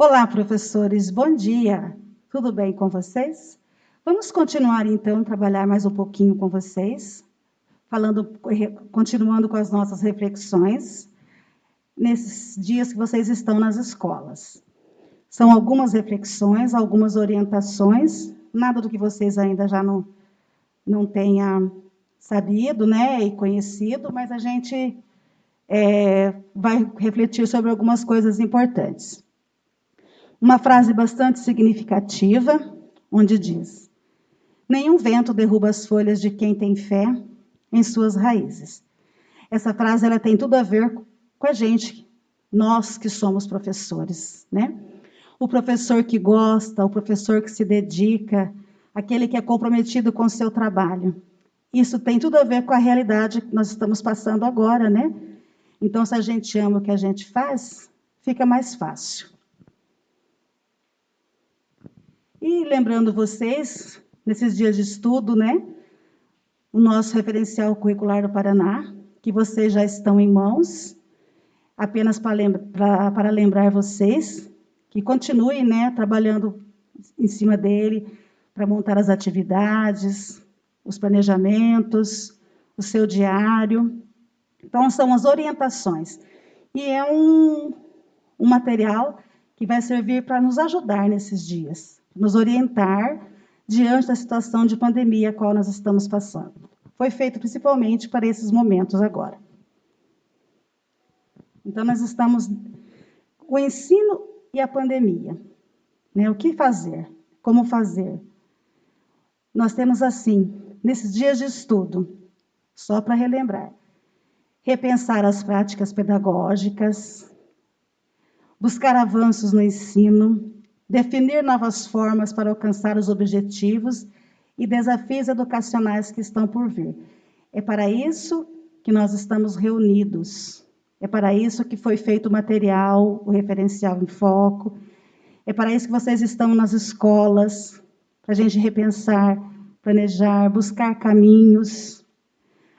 Olá, professores, bom dia. Tudo bem com vocês? Vamos continuar então, trabalhar mais um pouquinho com vocês, continuando com as nossas reflexões nesses dias que vocês estão nas escolas. São algumas reflexões, algumas orientações, nada do que vocês ainda já não tenha sabido, né, e conhecido, mas a gente vai refletir sobre algumas coisas importantes. Uma frase bastante significativa, onde diz: nenhum vento derruba as folhas de quem tem fé em suas raízes. Essa frase ela tem tudo a ver com a gente, nós que somos professores, né? O professor que gosta, o professor que se dedica, aquele que é comprometido com o seu trabalho. Isso tem tudo a ver com a realidade que nós estamos passando agora, né? Então, se a gente ama o que a gente faz, fica mais fácil. E lembrando vocês, nesses dias de estudo, né, o nosso referencial curricular do Paraná, que vocês já estão em mãos, apenas para lembrar vocês que continuem, né, trabalhando em cima dele, para montar as atividades, os planejamentos, o seu diário. Então, são as orientações. E é um material que vai servir para nos ajudar nesses dias, nos orientar diante da situação de pandemia a qual nós estamos passando. Foi feito principalmente para esses momentos agora. Então, nós estamos com o ensino e a pandemia. Né? O que fazer? Como fazer? Nós temos assim, nesses dias de estudo, só para relembrar, repensar as práticas pedagógicas, buscar avanços no ensino, definir novas formas para alcançar os objetivos e desafios educacionais que estão por vir. É para isso que nós estamos reunidos. É para isso que foi feito o material, o referencial em foco. É para isso que vocês estão nas escolas, para a gente repensar, planejar, buscar caminhos,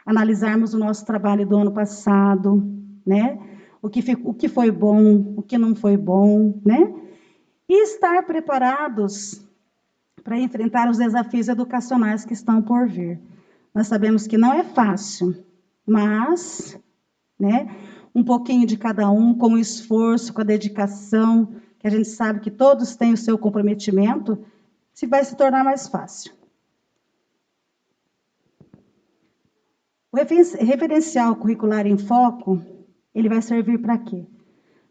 analisarmos o nosso trabalho do ano passado, né? O que foi bom, o que não foi bom, né? E estar preparados para enfrentar os desafios educacionais que estão por vir. Nós sabemos que não é fácil, mas, né, um pouquinho de cada um, com o esforço, com a dedicação, que a gente sabe que todos têm o seu comprometimento, se vai se tornar mais fácil. O referencial curricular em foco, ele vai servir para quê?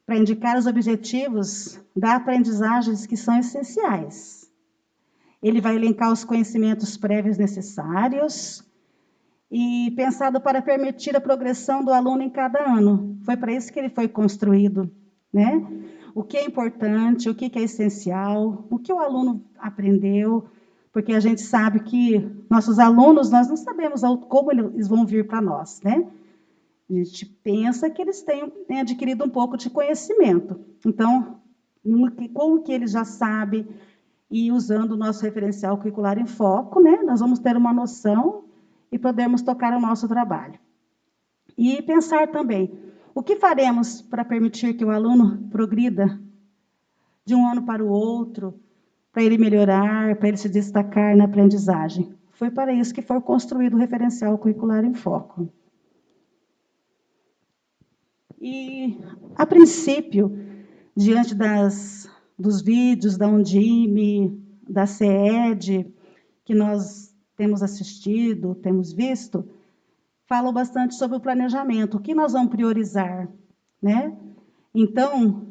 Para indicar os objetivos da aprendizagem que são essenciais. Ele vai elencar os conhecimentos prévios necessários e pensado para permitir a progressão do aluno em cada ano. Foi para isso que ele foi construído, né? O que é importante, o que é essencial, o que o aluno aprendeu, porque a gente sabe que nossos alunos, nós não sabemos como eles vão vir para nós, né? A gente pensa que eles têm adquirido um pouco de conhecimento. Então, como que eles já sabem, e usando o nosso referencial curricular em foco, né, nós vamos ter uma noção e podermos tocar o nosso trabalho. E pensar também, o que faremos para permitir que o aluno progrida de um ano para o outro, para ele melhorar, para ele se destacar na aprendizagem? Foi para isso que foi construído o referencial curricular em foco. E, a princípio, diante dos vídeos da Undime, da CED, que nós temos assistido, temos visto, falam bastante sobre o planejamento, o que nós vamos priorizar, né? Então,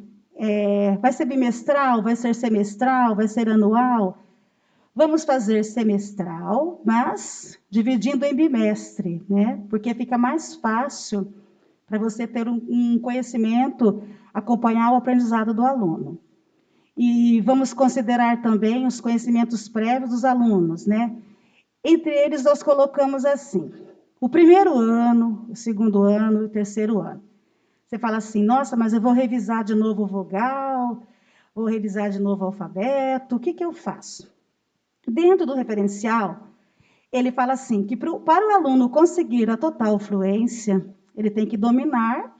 vai ser bimestral, vai ser semestral, vai ser anual? Vamos fazer semestral, mas dividindo em bimestre, né? Porque fica mais fácil para você ter um conhecimento, acompanhar o aprendizado do aluno. E vamos considerar também os conhecimentos prévios dos alunos, né? Entre eles, nós colocamos assim, o primeiro ano, o segundo ano e o terceiro ano. Você fala assim, nossa, mas eu vou revisar de novo o vogal, vou revisar de novo o alfabeto, o que eu faço? Dentro do referencial, ele fala assim, que para o aluno conseguir a total fluência, ele tem que dominar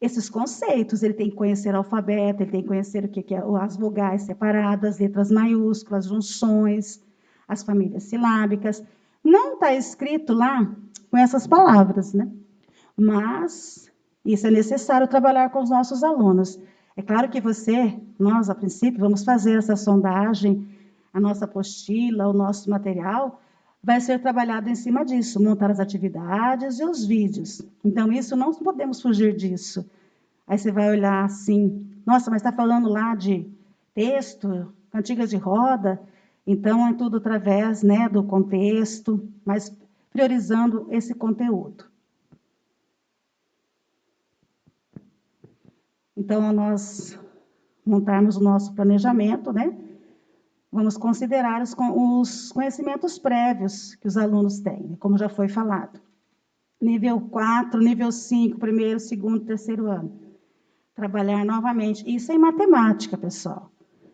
esses conceitos. Ele tem que conhecer o alfabeto, ele tem que conhecer o que é as vogais separadas, letras maiúsculas, junções, as famílias silábicas. Não está escrito lá com essas palavras, né? Mas isso é necessário trabalhar com os nossos alunos. É claro que nós, a princípio, vamos fazer essa sondagem, a nossa apostila, o nosso material, vai ser trabalhado em cima disso, montar as atividades e os vídeos. Então, isso não podemos fugir disso. Aí você vai olhar assim, nossa, mas está falando lá de texto, cantigas de roda, então é tudo através, né, do contexto, mas priorizando esse conteúdo. Então, ao nós montarmos o nosso planejamento, né, vamos considerar os conhecimentos prévios que os alunos têm, como já foi falado. Nível 4, nível 5, primeiro, segundo, terceiro ano. Trabalhar novamente. Isso é em matemática, pessoal.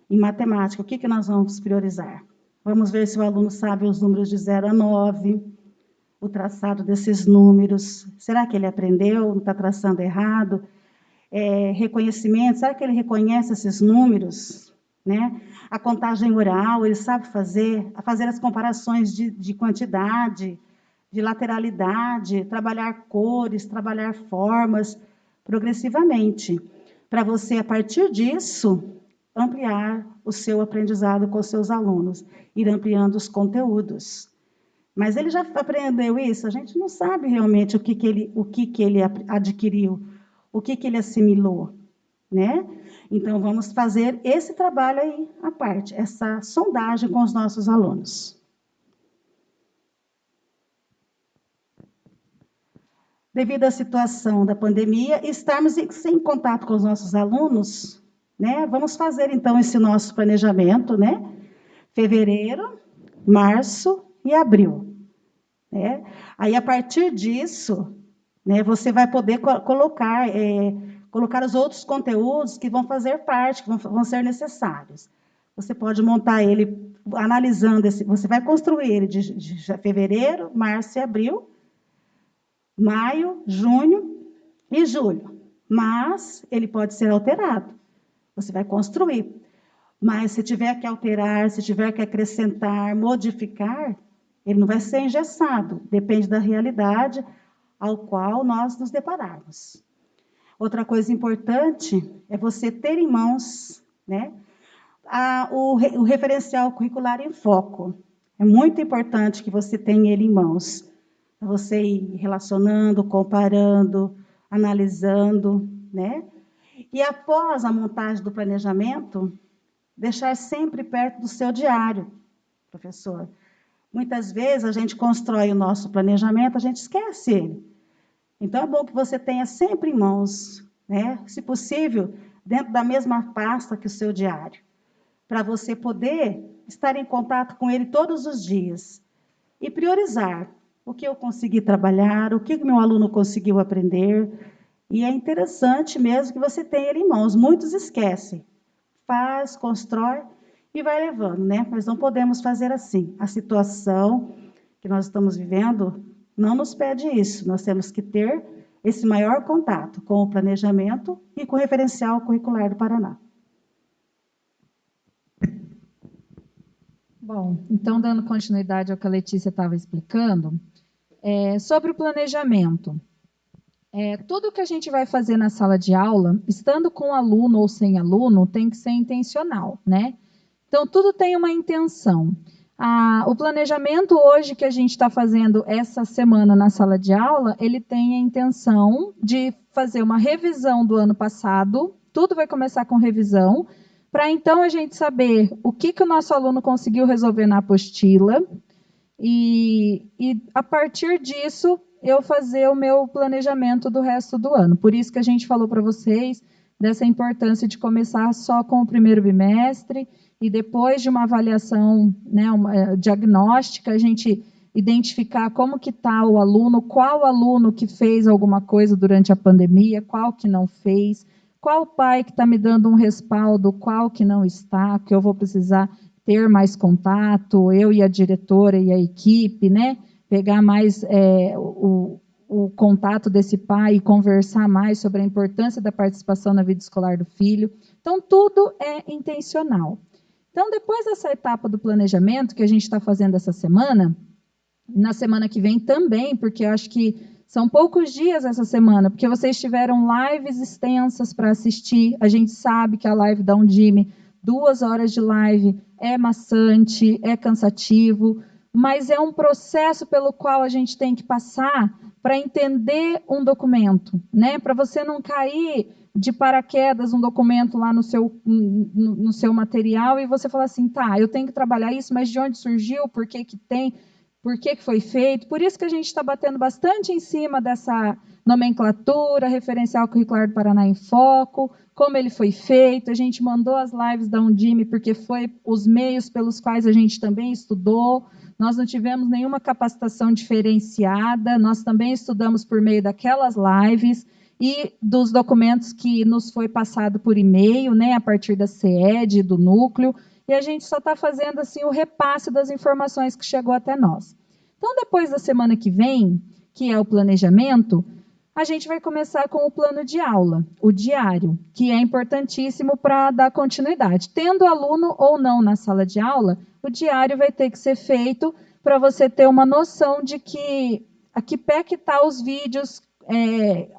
Em matemática, o que nós vamos priorizar? Vamos ver se o aluno sabe os números de 0 a 9, o traçado desses números. Será que ele aprendeu? Não está traçando errado? Reconhecimento, será que ele reconhece esses números? Né? A contagem oral, ele sabe fazer as comparações de quantidade, de lateralidade, trabalhar cores, trabalhar formas, progressivamente, para você, a partir disso, ampliar o seu aprendizado com os seus alunos, ir ampliando os conteúdos. Mas ele já aprendeu isso? A gente não sabe realmente o que ele adquiriu, o que ele assimilou, né? Então, vamos fazer esse trabalho aí à parte, essa sondagem com os nossos alunos. Devido à situação da pandemia, estarmos sem contato com os nossos alunos, né? Vamos fazer, então, esse nosso planejamento, né? Fevereiro, março e abril, né? Aí, a partir disso, né, você vai poder colocar os outros conteúdos que vão fazer parte, que vão ser necessários. Você pode montar ele analisando, você vai construir ele de fevereiro, março e abril, maio, junho e julho. Mas ele pode ser alterado. Você vai construir. Mas se tiver que alterar, se tiver que acrescentar, modificar, ele não vai ser engessado. Depende da realidade ao qual nós nos depararmos. Outra coisa importante é você ter em mãos, né, o referencial curricular em foco. É muito importante que você tenha ele em mãos. Para você ir relacionando, comparando, analisando, né? E após a montagem do planejamento, deixar sempre perto do seu diário, professor. Muitas vezes a gente constrói o nosso planejamento, a gente esquece ele. Então, é bom que você tenha sempre em mãos, né? Se possível, dentro da mesma pasta que o seu diário, para você poder estar em contato com ele todos os dias e priorizar o que eu consegui trabalhar, o que meu aluno conseguiu aprender. E é interessante mesmo que você tenha ele em mãos. Muitos esquecem. Faz, constrói e vai levando, né? Mas não podemos fazer assim. A situação que nós estamos vivendo não nos pede isso. Nós temos que ter esse maior contato com o planejamento e com o referencial curricular do Paraná. Bom, então, dando continuidade ao que a Letícia estava explicando, sobre o planejamento. Tudo que a gente vai fazer na sala de aula, estando com aluno ou sem aluno, tem que ser intencional, né? Então, tudo tem uma intenção. O planejamento hoje que a gente está fazendo essa semana na sala de aula, ele tem a intenção de fazer uma revisão do ano passado, tudo vai começar com revisão, para então a gente saber o que o nosso aluno conseguiu resolver na apostila, e a partir disso eu fazer o meu planejamento do resto do ano. Por isso que a gente falou para vocês dessa importância de começar só com o primeiro bimestre, e depois de uma avaliação, né, uma diagnóstica, a gente identificar como que está o aluno, qual aluno que fez alguma coisa durante a pandemia, qual que não fez, qual pai que está me dando um respaldo, qual que não está, que eu vou precisar ter mais contato, eu e a diretora e a equipe, né? Pegar mais o o contato desse pai e conversar mais sobre a importância da participação na vida escolar do filho. Então, tudo é intencional. Então, depois dessa etapa do planejamento que a gente está fazendo essa semana, na semana que vem também, porque eu acho que são poucos dias essa semana, porque vocês tiveram lives extensas para assistir. A gente sabe que a live da Undime, 2 horas de live, é maçante, é cansativo, mas é um processo pelo qual a gente tem que passar para entender um documento, né? Para você não cair de paraquedas um documento lá no seu material e você falar assim, tá, eu tenho que trabalhar isso, mas de onde surgiu, por que que tem, por que que foi feito? Por isso que a gente está batendo bastante em cima dessa nomenclatura, referencial curricular do Paraná em Foco, como ele foi feito. A gente mandou as lives da Undime porque foi os meios pelos quais a gente também estudou. Nós não tivemos nenhuma capacitação diferenciada, nós também estudamos por meio daquelas lives e dos documentos que nos foi passado por e-mail, né, a partir da SED, do núcleo, e a gente só está fazendo assim o repasse das informações que chegou até nós. Então, depois da semana que vem, que é o planejamento, a gente vai começar com o plano de aula, o diário, que é importantíssimo para dar continuidade. Tendo aluno ou não na sala de aula, o diário vai ter que ser feito para você ter uma noção de que a que pé que está os vídeos,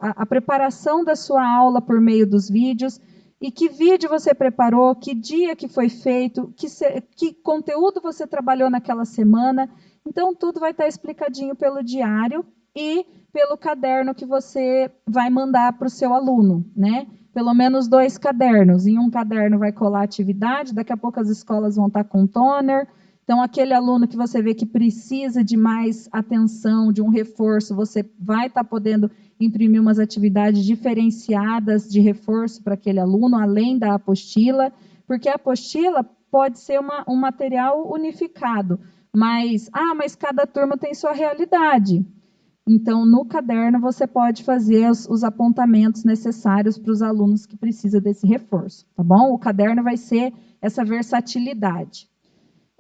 a preparação da sua aula por meio dos vídeos, e que vídeo você preparou, que dia que foi feito, que conteúdo você trabalhou naquela semana. Então, tudo vai estar explicadinho pelo diário e pelo caderno que você vai mandar para o seu aluno, né? Pelo menos 2 cadernos. Em um caderno vai colar atividade, daqui a pouco as escolas vão estar com toner. Então, aquele aluno que você vê que precisa de mais atenção, de um reforço, você vai estar podendo imprimir umas atividades diferenciadas de reforço para aquele aluno, além da apostila, porque a apostila pode ser um material unificado, mas cada turma tem sua realidade. Então, no caderno, você pode fazer os apontamentos necessários para os alunos que precisam desse reforço, tá bom? O caderno vai ser essa versatilidade.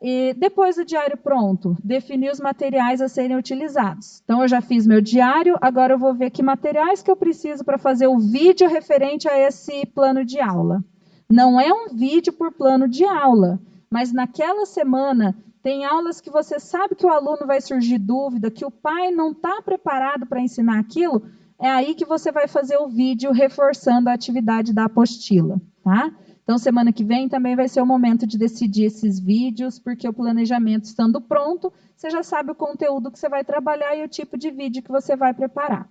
E depois do diário pronto, definir os materiais a serem utilizados. Então, eu já fiz meu diário, agora eu vou ver que materiais que eu preciso para fazer o vídeo referente a esse plano de aula. Não é um vídeo por plano de aula, mas naquela semana tem aulas que você sabe que o aluno vai surgir dúvida, que o pai não está preparado para ensinar aquilo, é aí que você vai fazer o vídeo reforçando a atividade da apostila, tá? Então, semana que vem também vai ser o momento de decidir esses vídeos, porque o planejamento estando pronto, você já sabe o conteúdo que você vai trabalhar e o tipo de vídeo que você vai preparar.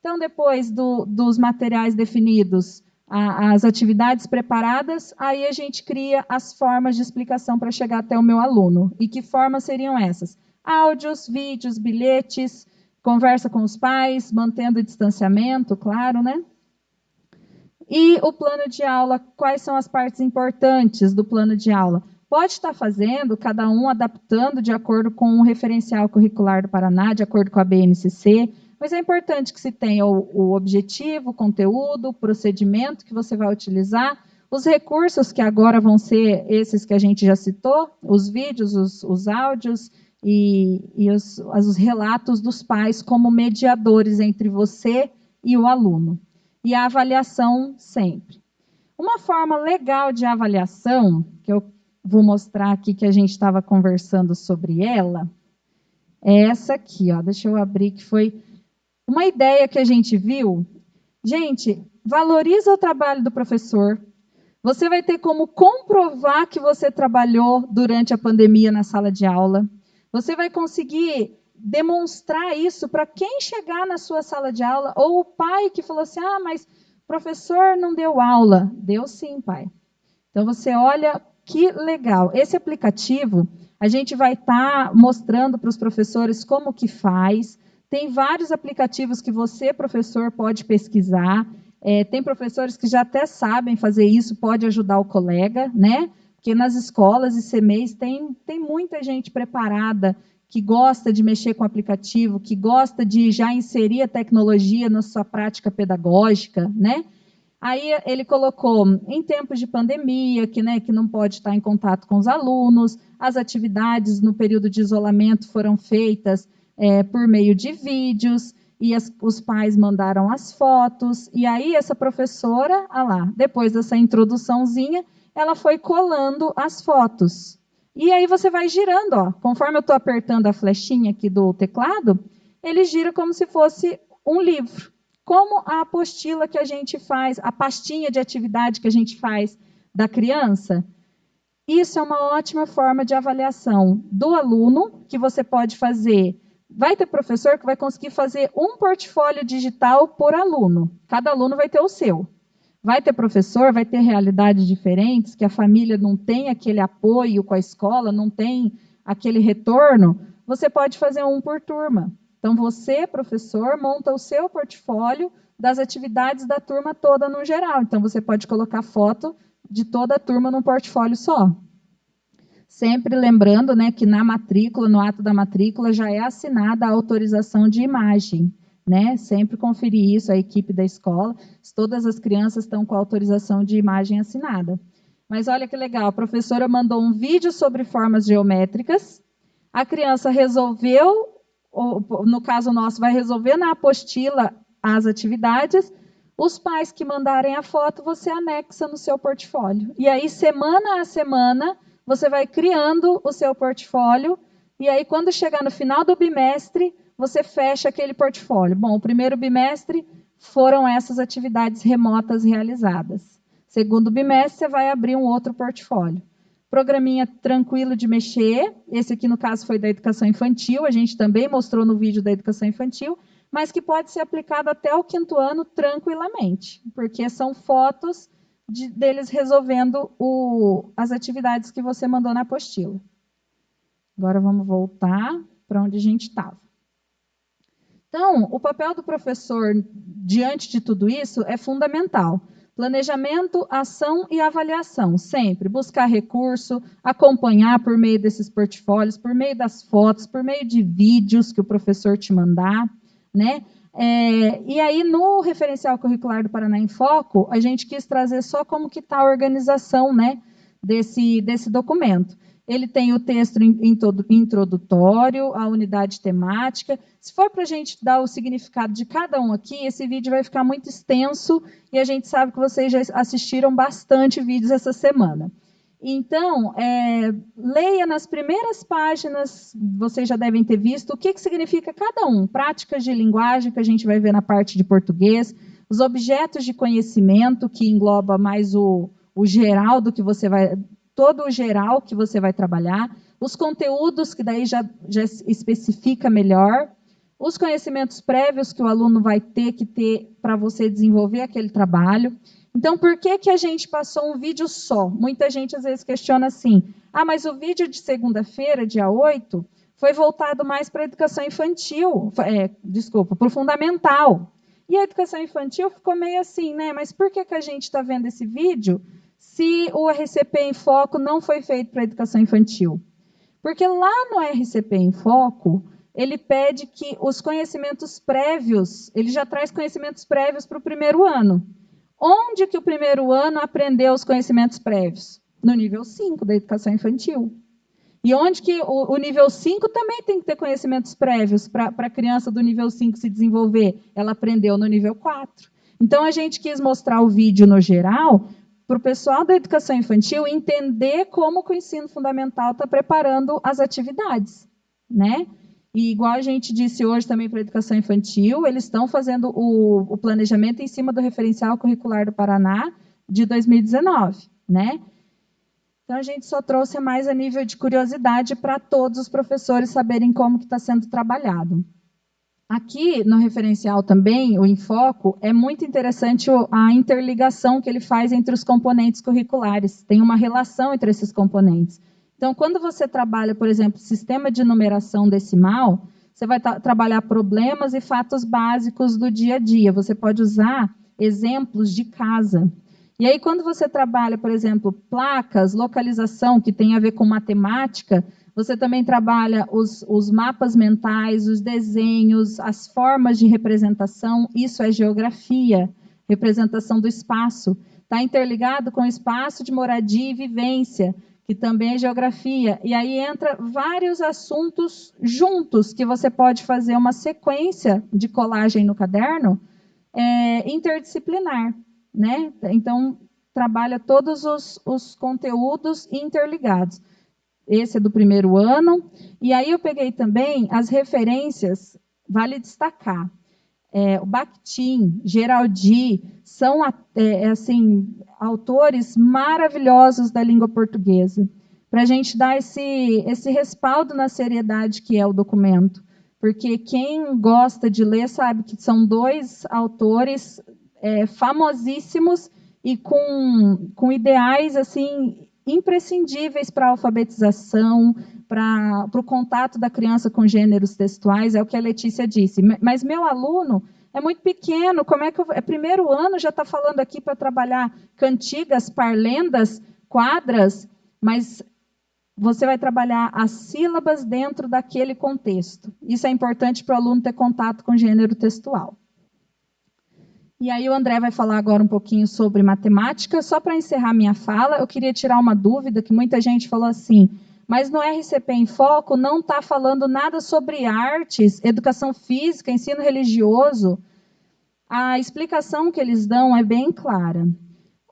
Então, depois dos materiais definidos, as atividades preparadas, aí a gente cria as formas de explicação para chegar até o meu aluno. E que formas seriam essas? Áudios, vídeos, bilhetes, conversa com os pais, mantendo o distanciamento, claro, né? E o plano de aula, quais são as partes importantes do plano de aula? Pode estar fazendo, cada um adaptando de acordo com o referencial curricular do Paraná, de acordo com a BNCC, mas é importante que se tenha o objetivo, o conteúdo, o procedimento que você vai utilizar, os recursos que agora vão ser esses que a gente já citou, os vídeos, os áudios e os relatos dos pais como mediadores entre você e o aluno. E a avaliação sempre. Uma forma legal de avaliação, que eu vou mostrar aqui que a gente estava conversando sobre ela, é essa aqui, ó. Deixa eu abrir, que foi uma ideia que a gente viu. Gente, valoriza o trabalho do professor. Você vai ter como comprovar que você trabalhou durante a pandemia na sala de aula. Você vai conseguir demonstrar isso para quem chegar na sua sala de aula, ou o pai que falou assim, mas o professor não deu aula. Deu sim, pai. Então, você olha que legal. Esse aplicativo, a gente vai estar mostrando para os professores como que faz. Tem vários aplicativos que você, professor, pode pesquisar. Tem professores que já até sabem fazer isso, pode ajudar o colega, né? Porque nas escolas e CMEs tem muita gente preparada que gosta de mexer com o aplicativo, que gosta de já inserir a tecnologia na sua prática pedagógica, né? Aí ele colocou em tempos de pandemia, que não pode estar em contato com os alunos, as atividades no período de isolamento foram feitas por meio de vídeos. e os pais mandaram as fotos, e aí essa professora, depois dessa introduçãozinha, ela foi colando as fotos. E aí você vai girando, conforme eu estou apertando a flechinha aqui do teclado, ele gira como se fosse um livro. Como a apostila que a gente faz, a pastinha de atividade que a gente faz da criança. Isso é uma ótima forma de avaliação do aluno, que você pode fazer. Vai ter professor que vai conseguir fazer um portfólio digital por aluno. Cada aluno vai ter o seu. Vai ter professor, vai ter realidades diferentes, que a família não tem aquele apoio com a escola, não tem aquele retorno. Você pode fazer um por turma. Então, você, professor, monta o seu portfólio das atividades da turma toda no geral. Então, você pode colocar foto de toda a turma num portfólio só. Sempre lembrando, né, que na matrícula, no ato da matrícula, já é assinada a autorização de imagem. Né? Sempre conferir isso, a equipe da escola, se todas as crianças estão com a autorização de imagem assinada. Mas olha que legal, a professora mandou um vídeo sobre formas geométricas, a criança resolveu, no caso nosso, vai resolver na apostila as atividades, os pais que mandarem a foto, você anexa no seu portfólio. E aí, semana a semana, você vai criando o seu portfólio, e aí, quando chegar no final do bimestre, você fecha aquele portfólio. Bom, o primeiro bimestre foram essas atividades remotas realizadas. Segundo bimestre, você vai abrir um outro portfólio. Programinha tranquilo de mexer. Esse aqui, no caso, foi da educação infantil. A gente também mostrou no vídeo da educação infantil, mas que pode ser aplicado até o 5º ano tranquilamente, porque são fotos deles resolvendo as atividades que você mandou na apostila. Agora vamos voltar para onde a gente estava. Então, o papel do professor diante de tudo isso é fundamental. Planejamento, ação e avaliação, sempre. Buscar recurso, acompanhar por meio desses portfólios, por meio das fotos, por meio de vídeos que o professor te mandar, né? E aí, no referencial curricular do Paraná em Foco, a gente quis trazer só como que está a organização, né, desse documento. Ele tem o texto introdutório, a unidade temática. Se for para a gente dar o significado de cada um aqui, esse vídeo vai ficar muito extenso e a gente sabe que vocês já assistiram bastante vídeos essa semana. Então, leia nas primeiras páginas, vocês já devem ter visto, o que significa cada um. Práticas de linguagem, que a gente vai ver na parte de português, os objetos de conhecimento, que engloba mais o geral do que você vai... todo o geral que você vai trabalhar, os conteúdos, que daí já especifica melhor, os conhecimentos prévios que o aluno vai ter que ter para você desenvolver aquele trabalho. Então, por que a gente passou um vídeo só? Muita gente às vezes questiona assim, mas o vídeo de segunda-feira, dia 8, foi voltado mais para a educação infantil, para o fundamental. E a educação infantil ficou meio assim, né? Mas por que a gente está vendo esse vídeo se o RCP em Foco não foi feito para a educação infantil? Porque lá no RCP em Foco, ele pede que os conhecimentos prévios, ele já traz conhecimentos prévios para o primeiro ano. Onde que o primeiro ano aprendeu os conhecimentos prévios? No nível 5 da educação infantil. E onde que o nível 5 também tem que ter conhecimentos prévios para a criança do nível 5 se desenvolver? Ela aprendeu no nível 4. Então, a gente quis mostrar o vídeo no geral para o pessoal da educação infantil entender como que o ensino fundamental está preparando as atividades, né? E igual a gente disse hoje também para a educação infantil, eles estão fazendo o planejamento em cima do referencial curricular do Paraná de 2019, né? Então, a gente só trouxe mais a nível de curiosidade para todos os professores saberem como que está sendo trabalhado. Aqui, no referencial também, o Enfoco, é muito interessante a interligação que ele faz entre os componentes curriculares. Tem uma relação entre esses componentes. Então, quando você trabalha, por exemplo, sistema de numeração decimal, você vai trabalhar problemas e fatos básicos do dia a dia. Você pode usar exemplos de casa. E aí, quando você trabalha, por exemplo, placas, localização, que tem a ver com matemática, você também trabalha os mapas mentais, os desenhos, as formas de representação. Isso é geografia, representação do espaço. Está interligado com o espaço de moradia e vivência, que também é geografia. E aí entra vários assuntos juntos, que você pode fazer uma sequência de colagem no caderno interdisciplinar, né? Então, trabalha todos os conteúdos interligados. Esse é do primeiro ano. E aí eu peguei também as referências, vale destacar. O Bakhtin, Geraldi, são assim, autores maravilhosos da língua portuguesa, para a gente dar esse respaldo na seriedade que é o documento. Porque quem gosta de ler sabe que são dois autores famosíssimos e com ideais assim imprescindíveis para a alfabetização, para o contato da criança com gêneros textuais, é o que a Letícia disse. Mas meu aluno é muito pequeno, como é que é primeiro ano, já está falando aqui para trabalhar cantigas, parlendas, quadras, mas você vai trabalhar as sílabas dentro daquele contexto. Isso é importante para o aluno ter contato com gênero textual. E aí o André vai falar agora um pouquinho sobre matemática. Só para encerrar minha fala, eu queria tirar uma dúvida que muita gente falou assim, mas no RCP em Foco não está falando nada sobre artes, educação física, ensino religioso. A explicação que eles dão é bem clara.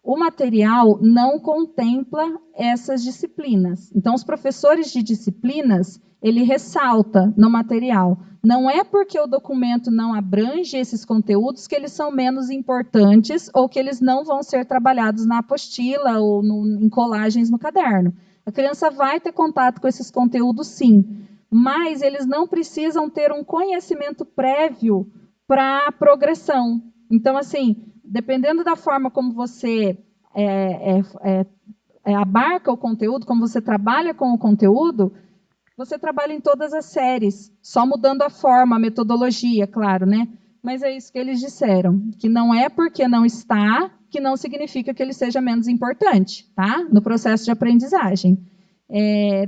O material não contempla essas disciplinas. Então, os professores de disciplinas, ele ressalta no material. Não é porque o documento não abrange esses conteúdos que eles são menos importantes ou que eles não vão ser trabalhados na apostila ou em colagens no caderno. A criança vai ter contato com esses conteúdos, sim, mas eles não precisam ter um conhecimento prévio para a progressão. Então, assim, dependendo da forma como você abarca o conteúdo, como você trabalha com o conteúdo, você trabalha em todas as séries, só mudando a forma, a metodologia, claro, né? Mas é isso que eles disseram, que não é porque não está, que não significa que ele seja menos importante, tá? No processo de aprendizagem.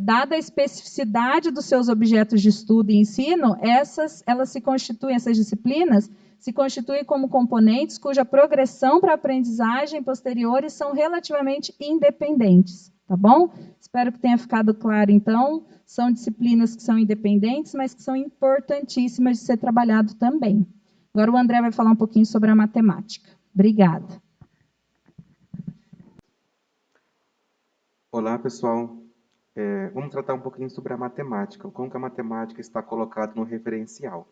Dada a especificidade dos seus objetos de estudo e ensino, elas se constituem, essas disciplinas, se constituem como componentes cuja progressão para a aprendizagem posteriores são relativamente independentes, tá bom? Espero que tenha ficado claro, então. São disciplinas que são independentes, mas que são importantíssimas de ser trabalhado também. Agora o André vai falar um pouquinho sobre a matemática. Obrigada. Olá, pessoal. Vamos tratar um pouquinho sobre a matemática, como que a matemática está colocada no referencial,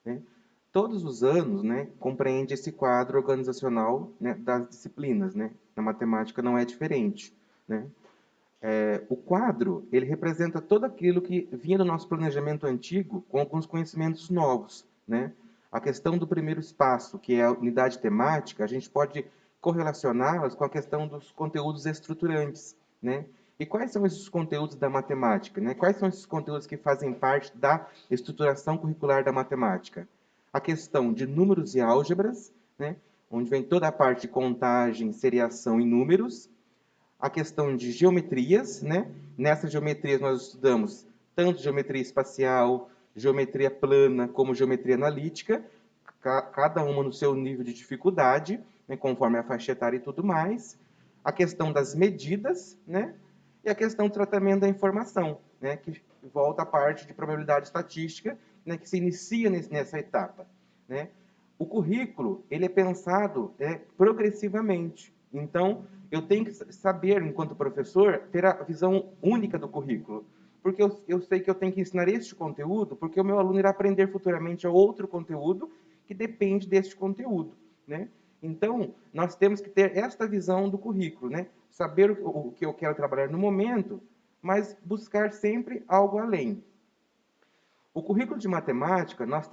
né? Todos os anos, né, compreende esse quadro organizacional, né, das disciplinas, né? Na matemática não é diferente, né? O quadro, ele representa tudo aquilo que vinha do nosso planejamento antigo com alguns conhecimentos novos, né? A questão do primeiro espaço, que é a unidade temática, a gente pode correlacioná-las com a questão dos conteúdos estruturantes, né? E quais são esses conteúdos da matemática, né? Quais são esses conteúdos que fazem parte da estruturação curricular da matemática? A questão de números e álgebras, né? Onde vem toda a parte de contagem, seriação e números. A questão de geometrias, né? Nessas geometrias nós estudamos tanto geometria espacial, geometria plana, como geometria analítica, cada uma no seu nível de dificuldade, né? Conforme a faixa etária e tudo mais. A questão das medidas, né? E a questão do tratamento da informação, né? Que volta à parte de probabilidade estatística, né? Que se inicia nessa etapa, né? O currículo, ele é pensado progressivamente. Então, eu tenho que saber, enquanto professor, ter a visão única do currículo. Porque eu sei que eu tenho que ensinar este conteúdo, porque o meu aluno irá aprender futuramente outro conteúdo que depende deste conteúdo, né? Então, nós temos que ter esta visão do currículo, né? Saber o que eu quero trabalhar no momento, mas buscar sempre algo além. O currículo de matemática, nós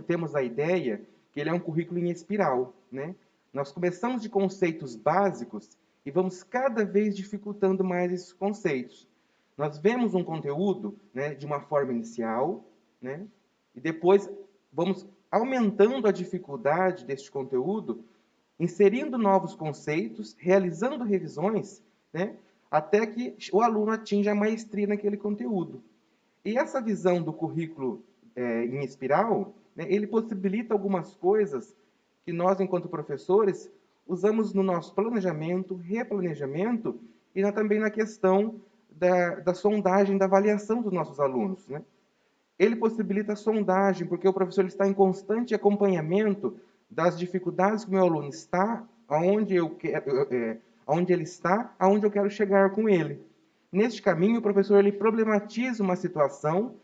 temos a ideia que ele é um currículo em espiral, né? Nós começamos de conceitos básicos e vamos cada vez dificultando mais esses conceitos. Nós vemos um conteúdo, né, de uma forma inicial, né? E depois vamos aumentando a dificuldade deste conteúdo, inserindo novos conceitos, realizando revisões, né, até que o aluno atinja a maestria naquele conteúdo. E essa visão do currículo em espiral, né, ele possibilita algumas coisas que nós, enquanto professores, usamos no nosso planejamento, replanejamento e também na questão da sondagem, da avaliação dos nossos alunos, né? Ele possibilita a sondagem, porque o professor ele está em constante acompanhamento das dificuldades que o meu aluno está, aonde ele está, aonde eu quero chegar com ele. Neste caminho, o professor ele problematiza uma situação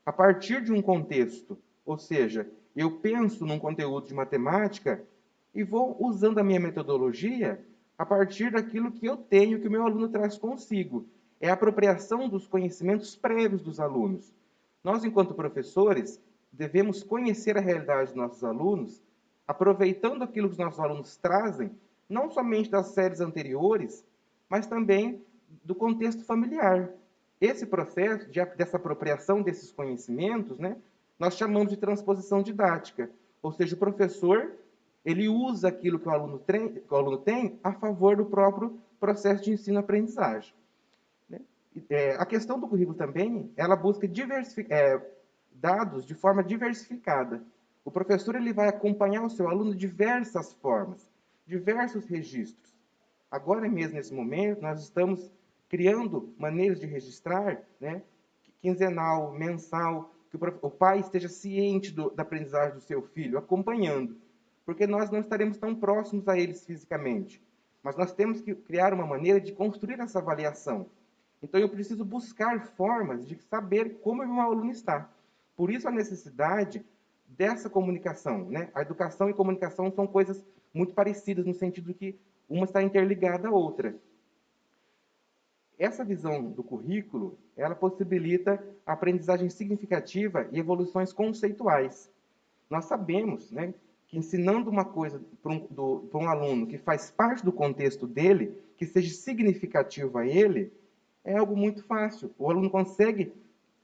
a partir de um contexto, ou seja, eu penso num conteúdo de matemática e vou usando a minha metodologia a partir daquilo que eu tenho, que o meu aluno traz consigo. É a apropriação dos conhecimentos prévios dos alunos. Nós, enquanto professores, devemos conhecer a realidade dos nossos alunos, aproveitando aquilo que os nossos alunos trazem, não somente das séries anteriores, mas também do contexto familiar. Esse processo dessa apropriação desses conhecimentos, né, nós chamamos de transposição didática. Ou seja, o professor ele usa aquilo que o aluno tem a favor do próprio processo de ensino-aprendizagem. A questão do currículo também, ela busca dados de forma diversificada. O professor ele vai acompanhar o seu aluno de diversas formas, diversos registros. Agora mesmo, nesse momento, nós estamos criando maneiras de registrar, né, quinzenal, mensal, que o pai esteja ciente da aprendizagem do seu filho, acompanhando. Porque nós não estaremos tão próximos a eles fisicamente. Mas nós temos que criar uma maneira de construir essa avaliação. Então, eu preciso buscar formas de saber como o meu aluno está. Por isso, a necessidade dessa comunicação, né? A educação e comunicação são coisas muito parecidas, no sentido que uma está interligada à outra. Essa visão do currículo, ela possibilita a aprendizagem significativa e evoluções conceituais. Nós sabemos, né, que ensinando uma coisa para um aluno que faz parte do contexto dele, que seja significativo a ele, é algo muito fácil. O aluno consegue,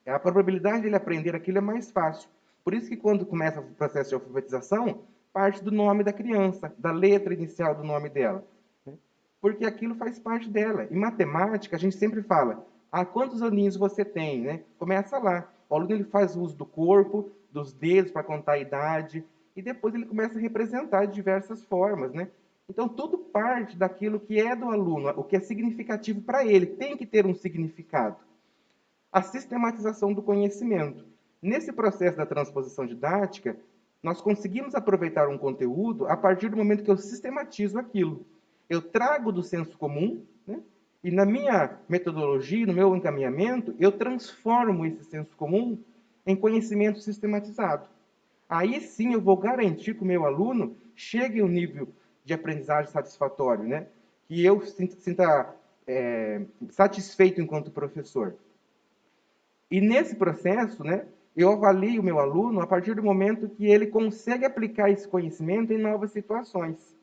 a probabilidade de ele aprender aquilo é mais fácil. Por isso que quando começa o processo de alfabetização, parte do nome da criança, da letra inicial do nome dela. Né? Porque aquilo faz parte dela. Em matemática, a gente sempre fala, quantos aninhos você tem? Né? Começa lá. O aluno ele faz uso do corpo, dos dedos para contar a idade, e depois ele começa a representar de diversas formas, né? Então, tudo parte daquilo que é do aluno, o que é significativo para ele, tem que ter um significado. A sistematização do conhecimento. Nesse processo da transposição didática, nós conseguimos aproveitar um conteúdo a partir do momento que eu sistematizo aquilo. Eu trago do senso comum, né? E na minha metodologia, no meu encaminhamento, eu transformo esse senso comum em conhecimento sistematizado. Aí sim eu vou garantir que o meu aluno chegue ao nível de aprendizagem satisfatório, né? Que eu sinta satisfeito enquanto professor. E nesse processo, né, eu avalio o meu aluno a partir do momento que ele consegue aplicar esse conhecimento em novas situações.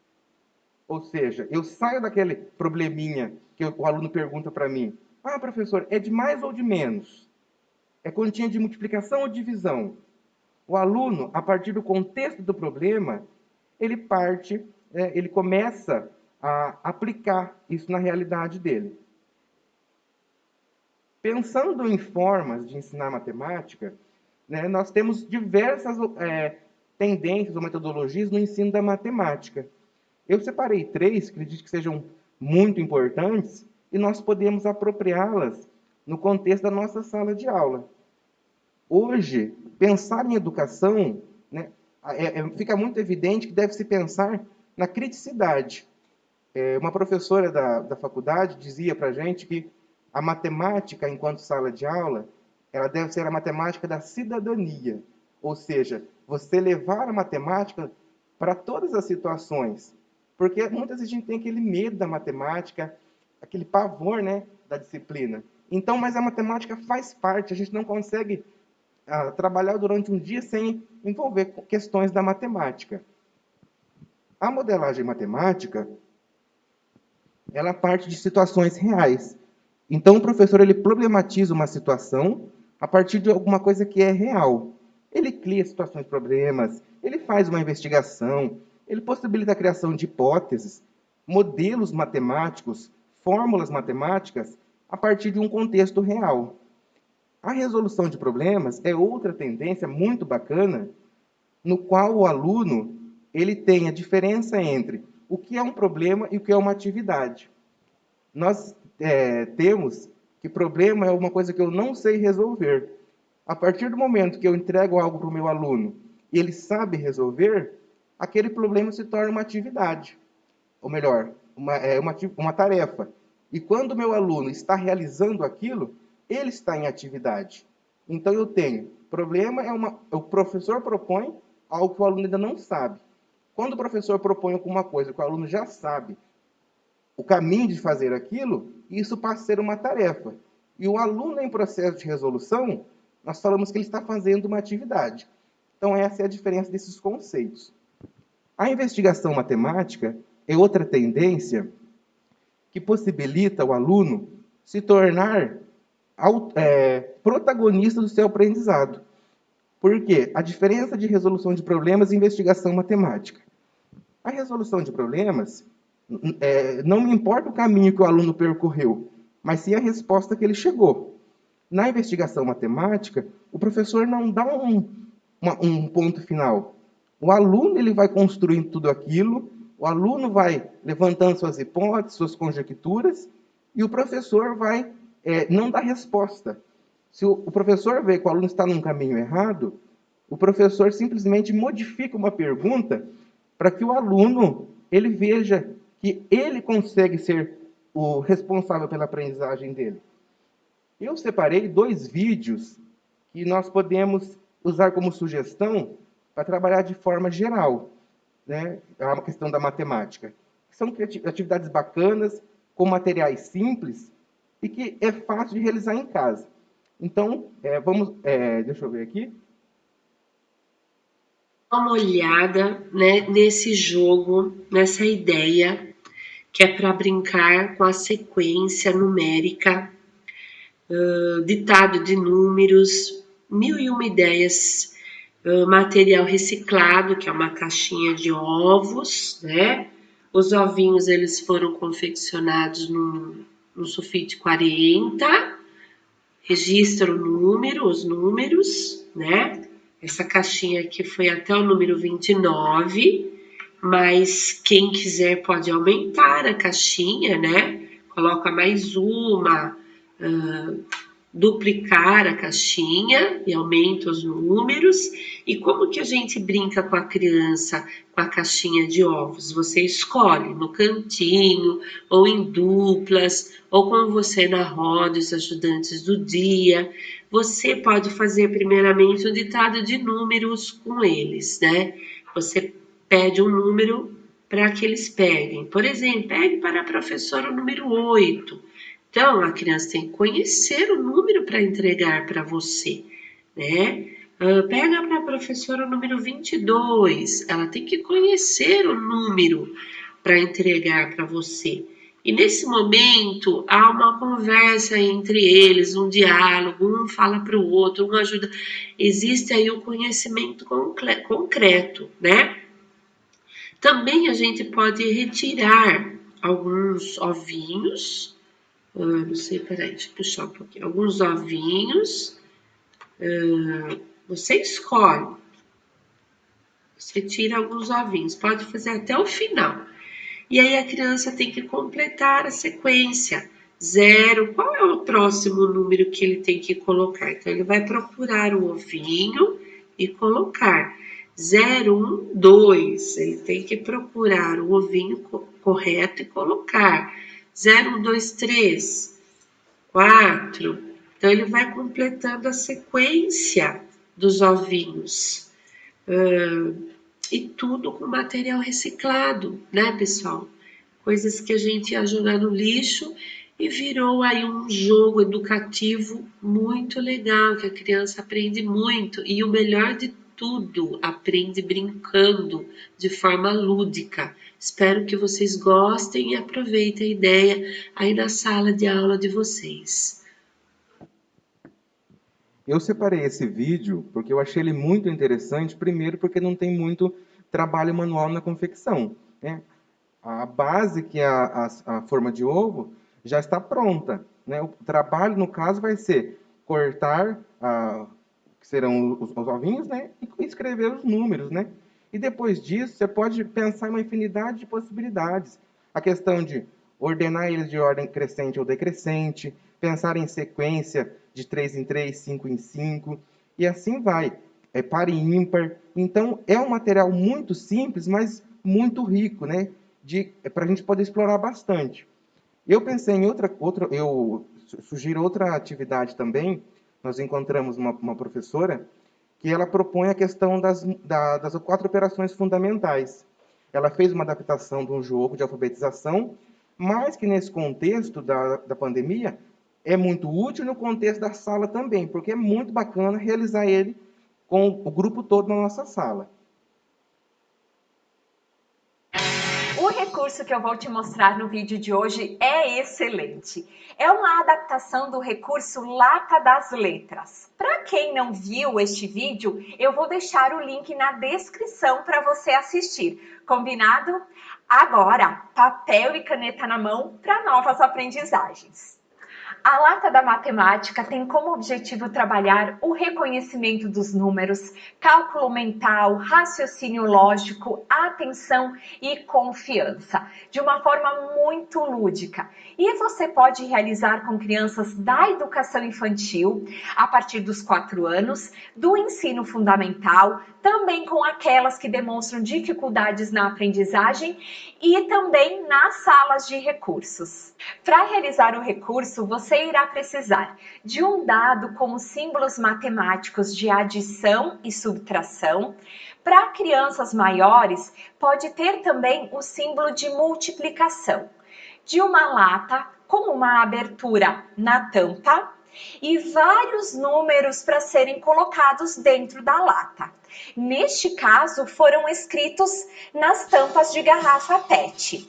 Ou seja, eu saio daquele probleminha que o aluno pergunta para mim. Professor, é de mais ou de menos? É continha de multiplicação ou divisão? O aluno, a partir do contexto do problema, ele começa a aplicar isso na realidade dele. Pensando em formas de ensinar matemática, né, nós temos diversas tendências ou metodologias no ensino da matemática. Eu separei 3, que acredito que sejam muito importantes, e nós podemos apropriá-las no contexto da nossa sala de aula. Hoje, pensar em educação, né, fica muito evidente que deve-se pensar na criticidade. Uma professora da faculdade dizia para a gente que a matemática, enquanto sala de aula, ela deve ser a matemática da cidadania. Ou seja, você levar a matemática para todas as situações. Porque muitas vezes a gente tem aquele medo da matemática, aquele pavor, né, da disciplina. Então, mas a matemática faz parte, a gente não consegue trabalhar durante um dia sem envolver questões da matemática. A modelagem matemática, ela parte de situações reais. Então, o professor ele problematiza uma situação a partir de alguma coisa que é real. Ele cria situações, problemas, ele faz uma investigação, ele possibilita a criação de hipóteses, modelos matemáticos, fórmulas matemáticas, a partir de um contexto real. A resolução de problemas é outra tendência muito bacana, no qual o aluno ele tem a diferença entre o que é um problema e o que é uma atividade. Nós temos que problema é uma coisa que eu não sei resolver. A partir do momento que eu entrego algo para o meu aluno e ele sabe resolver, aquele problema se torna uma atividade. Ou melhor, uma tarefa. E quando o meu aluno está realizando aquilo, ele está em atividade. Então eu tenho, problema o professor propõe algo que o aluno ainda não sabe. Quando o professor propõe alguma coisa que o aluno já sabe, o caminho de fazer aquilo, isso passa a ser uma tarefa. E o aluno em processo de resolução, nós falamos que ele está fazendo uma atividade. Então essa é a diferença desses conceitos. A investigação matemática é outra tendência que possibilita o aluno se tornar protagonista do seu aprendizado. Por quê? A diferença de resolução de problemas e investigação matemática. A resolução de problemas, não me importa o caminho que o aluno percorreu, mas sim a resposta que ele chegou. Na investigação matemática, o professor não dá um ponto final. O aluno ele vai construindo tudo aquilo, o aluno vai levantando suas hipóteses, suas conjecturas, e o professor vai não dar resposta. Se o professor vê que o aluno está num caminho errado, o professor simplesmente modifica uma pergunta para que o aluno ele veja que ele consegue ser o responsável pela aprendizagem dele. Eu separei 2 vídeos que nós podemos usar como sugestão para trabalhar de forma geral, né, a questão da matemática. São atividades bacanas, com materiais simples e que é fácil de realizar em casa. Então, deixa eu ver aqui. Dá uma olhada, né, nesse jogo, nessa ideia, que é para brincar com a sequência numérica, ditado de números, 1001 ideias, material reciclado, que é uma caixinha de ovos, né? Os ovinhos eles foram confeccionados no sulfite 40, registra o número, os números, né? Essa caixinha aqui foi até o número 29, mas quem quiser pode aumentar a caixinha, né? Coloca mais uma, duplicar a caixinha e aumenta os números. E como que a gente brinca com a criança com a caixinha de ovos? Você escolhe no cantinho, ou em duplas, ou com você na roda, os ajudantes do dia. Você pode fazer primeiramente um ditado de números com eles, né? Você pede um número para que eles peguem. Por exemplo, pegue para a professora o número 8. Então, a criança tem que conhecer o número para entregar para você, né? Pega para a professora o número 22, ela tem que conhecer o número para entregar para você. E nesse momento, há uma conversa entre eles, um diálogo, um fala para o outro, um ajuda. Existe aí o conhecimento concreto, né? Também a gente pode retirar alguns ovinhos, não sei, peraí, deixa eu puxar um pouquinho. Alguns ovinhos, você escolhe. Você tira alguns ovinhos, pode fazer até o final. E aí a criança tem que completar a sequência. 0, qual é o próximo número que ele tem que colocar? Então, ele vai procurar o ovinho e colocar. 0, 1, 2. Ele tem que procurar o ovinho correto e colocar. 0, 1, 2, 3. 4. Então, ele vai completando a sequência dos ovinhos. E tudo com material reciclado, né, pessoal? Coisas que a gente ia jogar no lixo e virou aí um jogo educativo muito legal, que a criança aprende muito. E o melhor de tudo, aprende brincando de forma lúdica. Espero que vocês gostem e aproveitem a ideia aí na sala de aula de vocês. Eu separei esse vídeo porque eu achei ele muito interessante, primeiro porque não tem muito trabalho manual na confecção, né? A base, que é a forma de ovo, já está pronta, né? O trabalho, no caso, vai ser cortar, que serão os ovinhos, né? E escrever os números, né? E depois disso, você pode pensar em uma infinidade de possibilidades. A questão de ordenar eles de ordem crescente ou decrescente, pensar em sequência de 3 em 3, 5 em 5, e assim vai, par e ímpar. Então, é um material muito simples, mas muito rico, né? Para a gente poder explorar bastante. Eu pensei em eu sugiro outra atividade também. Nós encontramos uma professora que ela propõe a questão das 4 operações fundamentais. Ela fez uma adaptação de um jogo de alfabetização, mas que nesse contexto da pandemia é muito útil no contexto da sala também, porque é muito bacana realizar ele com o grupo todo na nossa sala. O recurso que eu vou te mostrar no vídeo de hoje é excelente. É uma adaptação do recurso Lata das Letras. Para quem não viu este vídeo, eu vou deixar o link na descrição para você assistir. Combinado? Agora, papel e caneta na mão para novas aprendizagens. A Lata da Matemática tem como objetivo trabalhar o reconhecimento dos números, cálculo mental, raciocínio lógico, atenção e confiança, de uma forma muito lúdica. E você pode realizar com crianças da educação infantil, a partir dos 4 anos, do ensino fundamental, também com aquelas que demonstram dificuldades na aprendizagem e também nas salas de recursos. Para realizar o recurso, você irá precisar de um dado com os símbolos matemáticos de adição e subtração. Para crianças maiores, pode ter também o símbolo de multiplicação, de uma lata com uma abertura na tampa e vários números para serem colocados dentro da lata. Neste caso, foram escritos nas tampas de garrafa PET.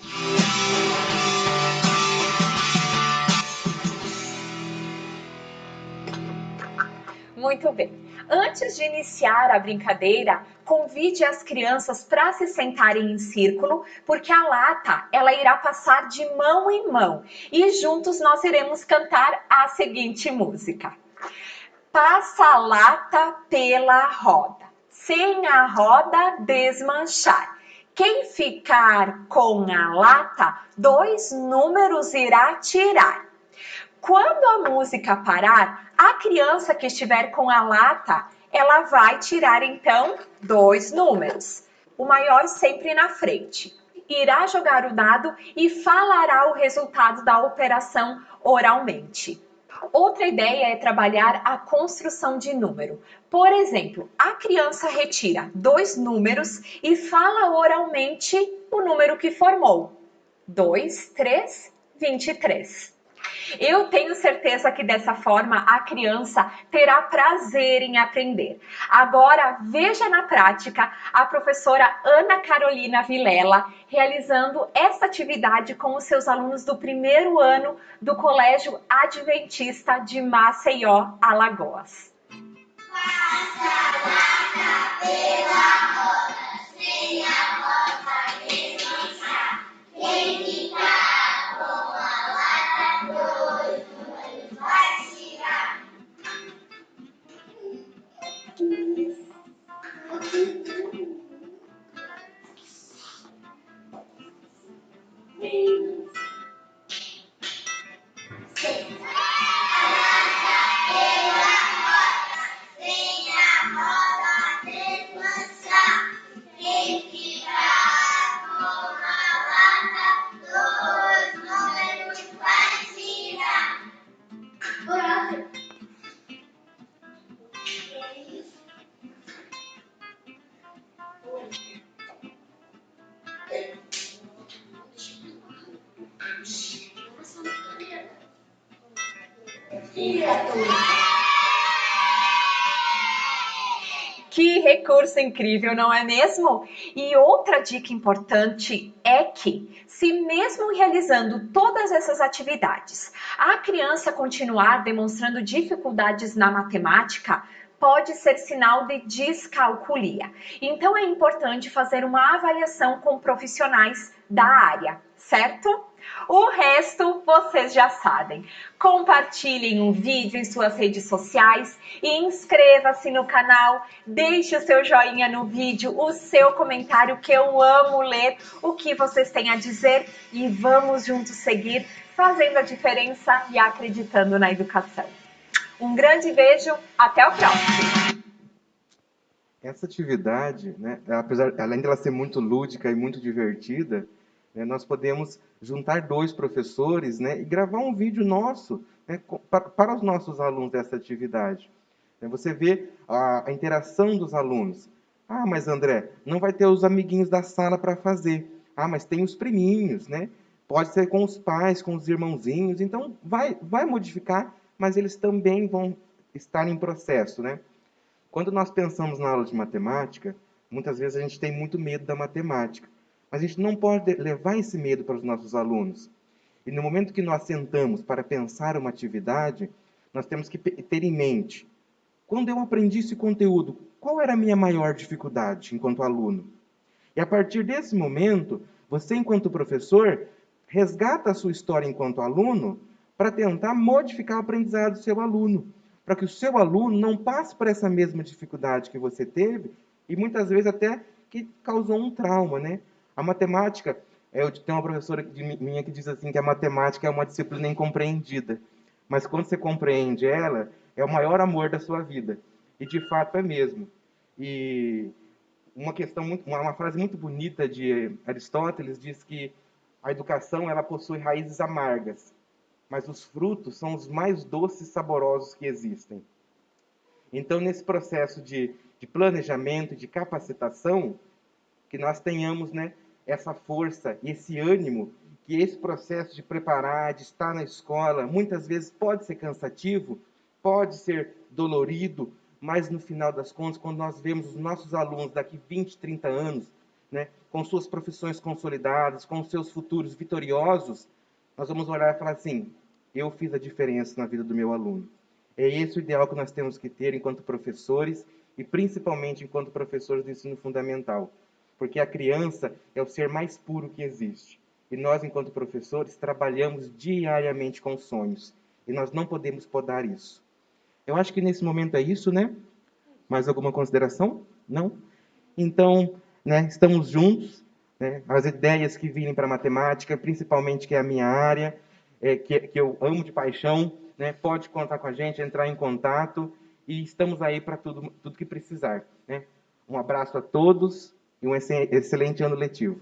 Muito bem. Antes de iniciar a brincadeira, convide as crianças para se sentarem em círculo, porque a lata ela irá passar de mão em mão e juntos nós iremos cantar a seguinte música. Passa a lata pela roda, sem a roda desmanchar. Quem ficar com a lata, 2 números irá tirar. Quando a música parar, a criança que estiver com a lata, ela vai tirar então 2 números, o maior sempre na frente. Irá jogar o dado e falará o resultado da operação oralmente. Outra ideia é trabalhar a construção de número. Por exemplo, a criança retira 2 números e fala oralmente o número que formou. 2, 3, 23. Eu tenho certeza que dessa forma a criança terá prazer em aprender. Agora veja na prática a professora Ana Carolina Vilela realizando essa atividade com os seus alunos do 1º ano do Colégio Adventista de Maceió, Alagoas. Passa a lata pela roda, sem a roda desmanchar. Quem ficar com a lata, 2 números vai tirar. Que recurso incrível, não é mesmo? E outra dica importante é que, se mesmo realizando todas essas atividades, a criança continuar demonstrando dificuldades na matemática, pode ser sinal de descalculia. Então é importante fazer uma avaliação com profissionais da área, certo? O resto vocês já sabem. Compartilhem o vídeo em suas redes sociais e inscreva-se no canal. Deixe o seu joinha no vídeo, o seu comentário, que eu amo ler o que vocês têm a dizer. E vamos juntos seguir fazendo a diferença e acreditando na educação. Um grande beijo, até o próximo! Essa atividade, né, além dela ser muito lúdica e muito divertida, né, nós podemos juntar 2 professores, né, e gravar um vídeo nosso, né, para os nossos alunos dessa atividade. Você vê a interação dos alunos. Ah, mas André, não vai ter os amiguinhos da sala para fazer. Ah, mas tem os priminhos, né? Pode ser com os pais, com os irmãozinhos. Então, vai modificar, mas eles também vão estar em processo, né? Quando nós pensamos na aula de matemática, muitas vezes a gente tem muito medo da matemática. Mas a gente não pode levar esse medo para os nossos alunos. E no momento que nós sentamos para pensar uma atividade, nós temos que ter em mente: quando eu aprendi esse conteúdo, qual era a minha maior dificuldade enquanto aluno? E a partir desse momento, você, enquanto professor, resgata a sua história enquanto aluno para tentar modificar o aprendizado do seu aluno, para que o seu aluno não passe por essa mesma dificuldade que você teve e muitas vezes até que causou um trauma, né? A matemática, eu tenho uma professora minha que diz assim que a matemática é uma disciplina incompreendida, mas quando você compreende ela, é o maior amor da sua vida. E de fato é mesmo. E uma frase muito bonita de Aristóteles diz que a educação ela possui raízes amargas, mas os frutos são os mais doces e saborosos que existem. Então, nesse processo de planejamento, de capacitação, que nós tenhamos, né, essa força e esse ânimo, que esse processo de preparar, de estar na escola, muitas vezes pode ser cansativo, pode ser dolorido, mas no final das contas, quando nós vemos os nossos alunos daqui 20, 30 anos, né, com suas profissões consolidadas, com seus futuros vitoriosos, nós vamos olhar e falar assim: eu fiz a diferença na vida do meu aluno. É esse o ideal que nós temos que ter enquanto professores e principalmente enquanto professores do ensino fundamental. Porque a criança é o ser mais puro que existe. E nós, enquanto professores, trabalhamos diariamente com sonhos. E nós não podemos podar isso. Eu acho que nesse momento é isso, né? Mais alguma consideração? Não? Então, né, estamos juntos. Né? As ideias que virem para a matemática, principalmente que é a minha área, que eu amo de paixão, né? Pode contar com a gente, entrar em contato. E estamos aí para tudo que precisar. Né? Um abraço a todos e um excelente ano letivo.